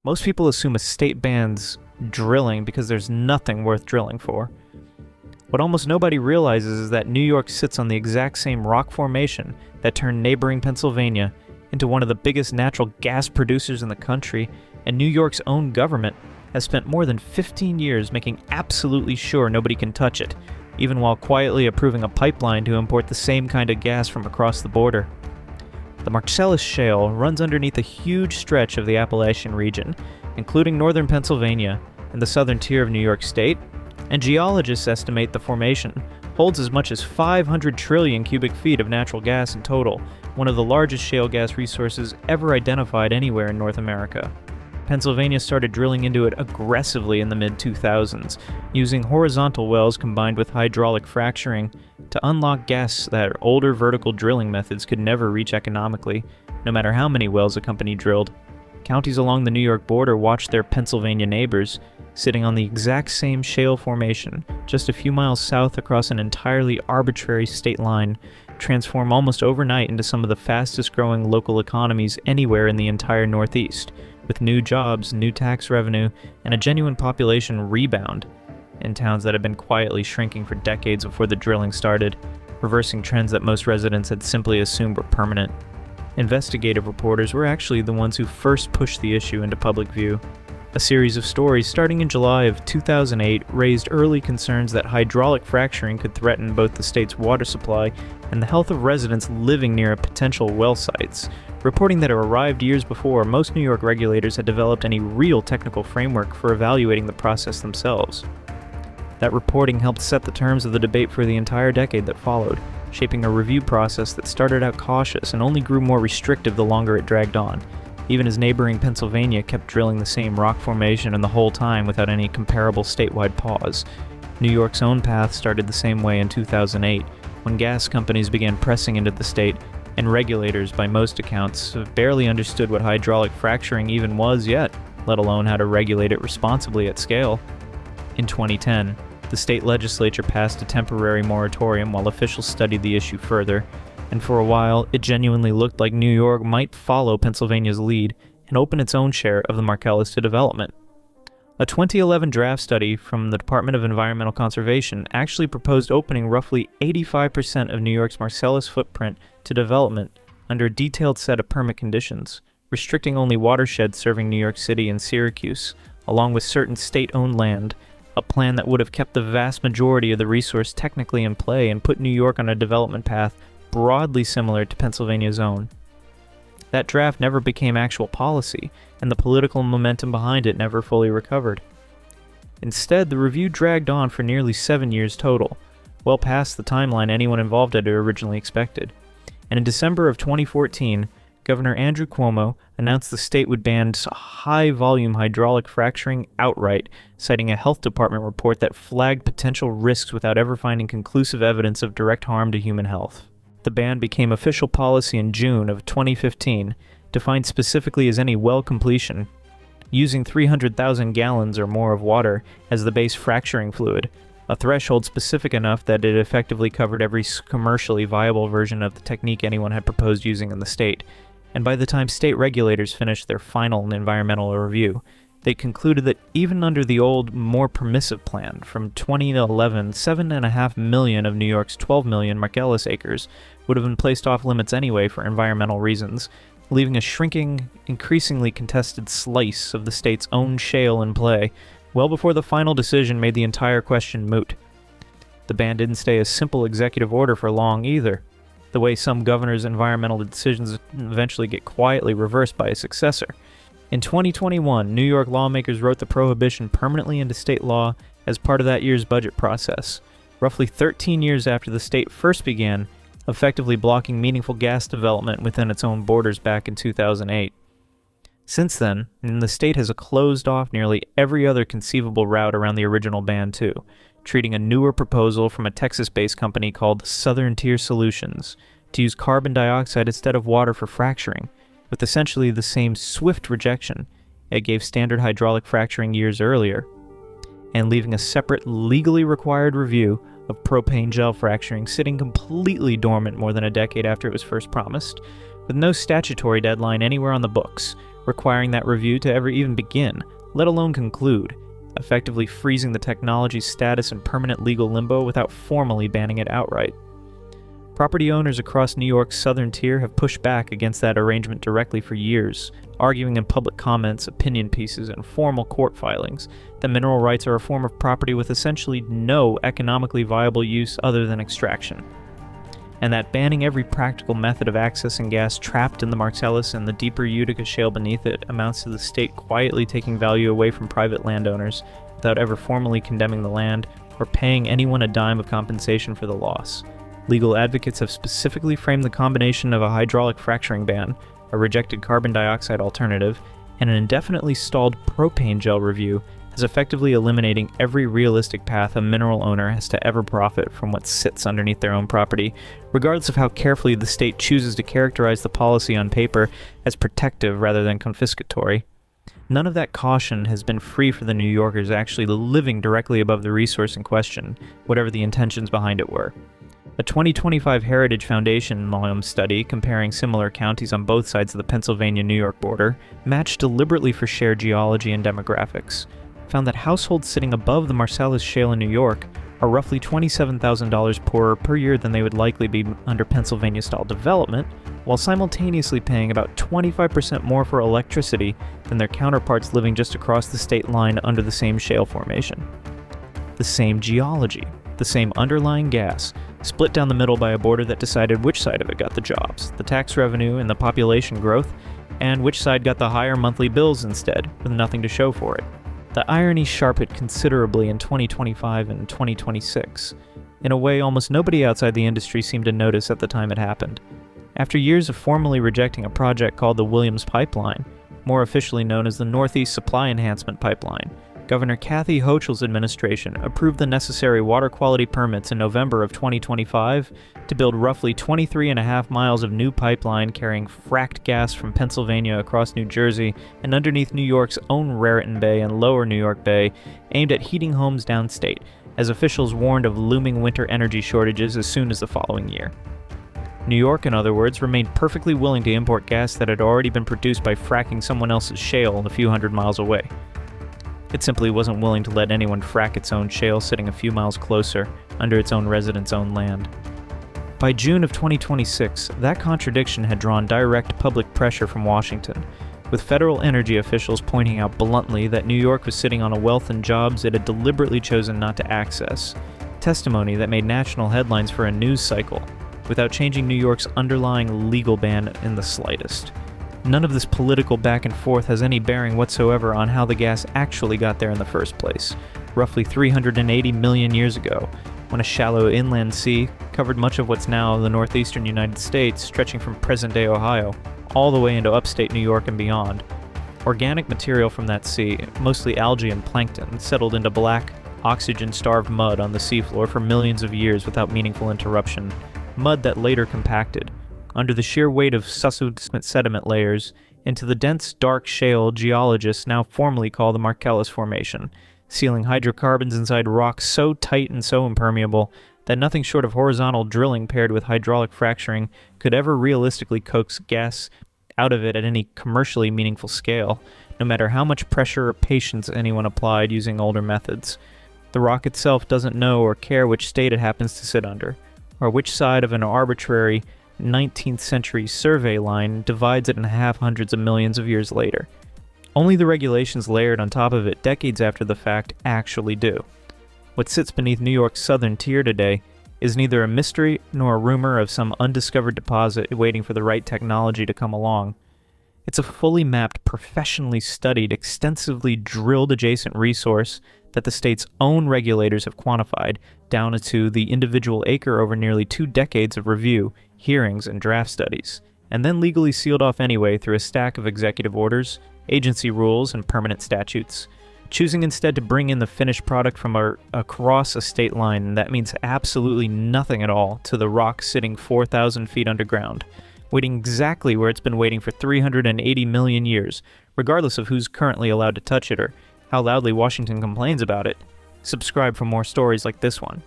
Most people assume a state bans drilling because there's nothing worth drilling for. What almost nobody realizes is that New York sits on the exact same rock formation that turned neighboring Pennsylvania into one of the biggest natural gas producers in the country, and New York's own government has spent more than 15 years making absolutely sure nobody can touch it, even while quietly approving a pipeline to import the same kind of gas from across the border. The Marcellus Shale runs underneath a huge stretch of the Appalachian region, including northern Pennsylvania and the southern tier of New York State, and geologists estimate the formation holds as much as 500 trillion cubic feet of natural gas in total, one of the largest shale gas resources ever identified anywhere in North America. Pennsylvania started drilling into it aggressively in the mid-2000s, using horizontal wells combined with hydraulic fracturing to unlock gas that older vertical drilling methods could never reach economically, no matter how many wells a company drilled. Counties along the New York border watched their Pennsylvania neighbors, sitting on the exact same shale formation, just a few miles south across an entirely arbitrary state line, transform almost overnight into some of the fastest-growing local economies anywhere in the entire Northeast, with new jobs, new tax revenue, and a genuine population rebound in towns that had been quietly shrinking for decades before the drilling started, reversing trends that most residents had simply assumed were permanent. Investigative reporters were actually the ones who first pushed the issue into public view. A series of stories starting in July of 2008 raised early concerns that hydraulic fracturing could threaten both the state's water supply and the health of residents living near potential well sites, reporting that it arrived years before most New York regulators had developed any real technical framework for evaluating the process themselves. That reporting helped set the terms of the debate for the entire decade that followed, shaping a review process that started out cautious and only grew more restrictive the longer it dragged on, even as neighboring Pennsylvania kept drilling the same rock formation and the whole time without any comparable statewide pause. New York's own path started the same way in 2008, when gas companies began pressing into the state, and regulators, by most accounts, have barely understood what hydraulic fracturing even was yet, let alone how to regulate it responsibly at scale. In 2010, the state legislature passed a temporary moratorium while officials studied the issue further, and for a while, it genuinely looked like New York might follow Pennsylvania's lead and open its own share of the Marcellus to development. A 2011 draft study from the Department of Environmental Conservation actually proposed opening roughly 85% of New York's Marcellus footprint to development under a detailed set of permit conditions, restricting only watersheds serving New York City and Syracuse, along with certain state-owned land, a plan that would have kept the vast majority of the resource technically in play and put New York on a development path broadly similar to Pennsylvania's own. That draft never became actual policy, and the political momentum behind it never fully recovered. Instead, the review dragged on for nearly 7 years total, well past the timeline anyone involved had originally expected. And in December of 2014, Governor Andrew Cuomo announced the state would ban high-volume hydraulic fracturing outright, citing a health department report that flagged potential risks without ever finding conclusive evidence of direct harm to human health. The ban became official policy in June of 2015, defined specifically as any well completion using 300,000 gallons or more of water as the base fracturing fluid, a threshold specific enough that it effectively covered every commercially viable version of the technique anyone had proposed using in the state. And by the time state regulators finished their final environmental review, they concluded that even under the old, more permissive plan from 2011, 7.5 million of New York's 12 million Marcellus acres would have been placed off limits anyway for environmental reasons, leaving a shrinking, increasingly contested slice of the state's own shale in play, well before the final decision made the entire question moot. The ban didn't stay a simple executive order for long either, the way some governors' environmental decisions eventually get quietly reversed by a successor. In 2021, New York lawmakers wrote the prohibition permanently into state law as part of that year's budget process, roughly 13 years after the state first began effectively blocking meaningful gas development within its own borders back in 2008. Since then, the state has closed off nearly every other conceivable route around the original ban too, treating a newer proposal from a Texas-based company called Southern Tier Solutions to use carbon dioxide instead of water for fracturing, with essentially the same swift rejection it gave standard hydraulic fracturing years earlier, and leaving a separate legally required review of propane gel fracturing sitting completely dormant more than a decade after it was first promised, with no statutory deadline anywhere on the books, requiring that review to ever even begin, let alone conclude, effectively freezing the technology's status in permanent legal limbo without formally banning it outright. Property owners across New York's southern tier have pushed back against that arrangement directly for years, arguing in public comments, opinion pieces, and formal court filings that mineral rights are a form of property with essentially no economically viable use other than extraction, and that banning every practical method of accessing gas trapped in the Marcellus and the deeper Utica shale beneath it amounts to the state quietly taking value away from private landowners without ever formally condemning the land or paying anyone a dime of compensation for the loss. Legal advocates have specifically framed the combination of a hydraulic fracturing ban, a rejected carbon dioxide alternative, and an indefinitely stalled propane gel review as effectively eliminating every realistic path a mineral owner has to ever profit from what sits underneath their own property, regardless of how carefully the state chooses to characterize the policy on paper as protective rather than confiscatory. None of that caution has been free for the New Yorkers actually living directly above the resource in question, whatever the intentions behind it were. A 2025 Heritage Foundation study comparing similar counties on both sides of the Pennsylvania-New York border, matched deliberately for shared geology and demographics, found that households sitting above the Marcellus Shale in New York are roughly $27,000 poorer per year than they would likely be under Pennsylvania-style development, while simultaneously paying about 25% more for electricity than their counterparts living just across the state line under the same shale formation. The same geology, the same underlying gas, split down the middle by a border that decided which side of it got the jobs, the tax revenue and the population growth, and which side got the higher monthly bills instead, with nothing to show for it. The irony sharpened considerably in 2025 and 2026, in a way almost nobody outside the industry seemed to notice at the time it happened. After years of formally rejecting a project called the Williams Pipeline, more officially known as the Northeast Supply Enhancement Pipeline, Governor Kathy Hochul's administration approved the necessary water quality permits in November of 2025 to build roughly 23.5 miles of new pipeline carrying fracked gas from Pennsylvania across New Jersey and underneath New York's own Raritan Bay and Lower New York Bay, aimed at heating homes downstate, as officials warned of looming winter energy shortages as soon as the following year. New York, in other words, remained perfectly willing to import gas that had already been produced by fracking someone else's shale a few hundred miles away. It simply wasn't willing to let anyone frack its own shale sitting a few miles closer, under its own residents' own land. By June of 2026, that contradiction had drawn direct public pressure from Washington, with federal energy officials pointing out bluntly that New York was sitting on a wealth and jobs it had deliberately chosen not to access, testimony that made national headlines for a news cycle, without changing New York's underlying legal ban in the slightest. None of this political back and forth has any bearing whatsoever on how the gas actually got there in the first place, roughly 380 million years ago, when a shallow inland sea covered much of what's now the northeastern United States, stretching from present-day Ohio, all the way into upstate New York and beyond. Organic material from that sea, mostly algae and plankton, settled into black, oxygen-starved mud on the seafloor for millions of years without meaningful interruption, mud that later compacted, under the sheer weight of subsequent sediment layers, into the dense, dark shale geologists now formally call the Marcellus Formation, sealing hydrocarbons inside rocks so tight and so impermeable that nothing short of horizontal drilling paired with hydraulic fracturing could ever realistically coax gas out of it at any commercially meaningful scale, no matter how much pressure or patience anyone applied using older methods. The rock itself doesn't know or care which state it happens to sit under, or which side of an arbitrary 19th century survey line divides it in half hundreds of millions of years later. Only the regulations layered on top of it decades after the fact actually do. What sits beneath New York's southern tier today is neither a mystery nor a rumor of some undiscovered deposit waiting for the right technology to come along. It's a fully mapped, professionally studied, extensively drilled adjacent resource that the state's own regulators have quantified down to the individual acre over nearly 2 decades of review, hearings, and draft studies, and then legally sealed off anyway through a stack of executive orders, agency rules, and permanent statutes, choosing instead to bring in the finished product from across a state line that means absolutely nothing at all to the rock sitting 4,000 feet underground, waiting exactly where it's been waiting for 380 million years, regardless of who's currently allowed to touch it or how loudly Washington complains about it. Subscribe for more stories like this one.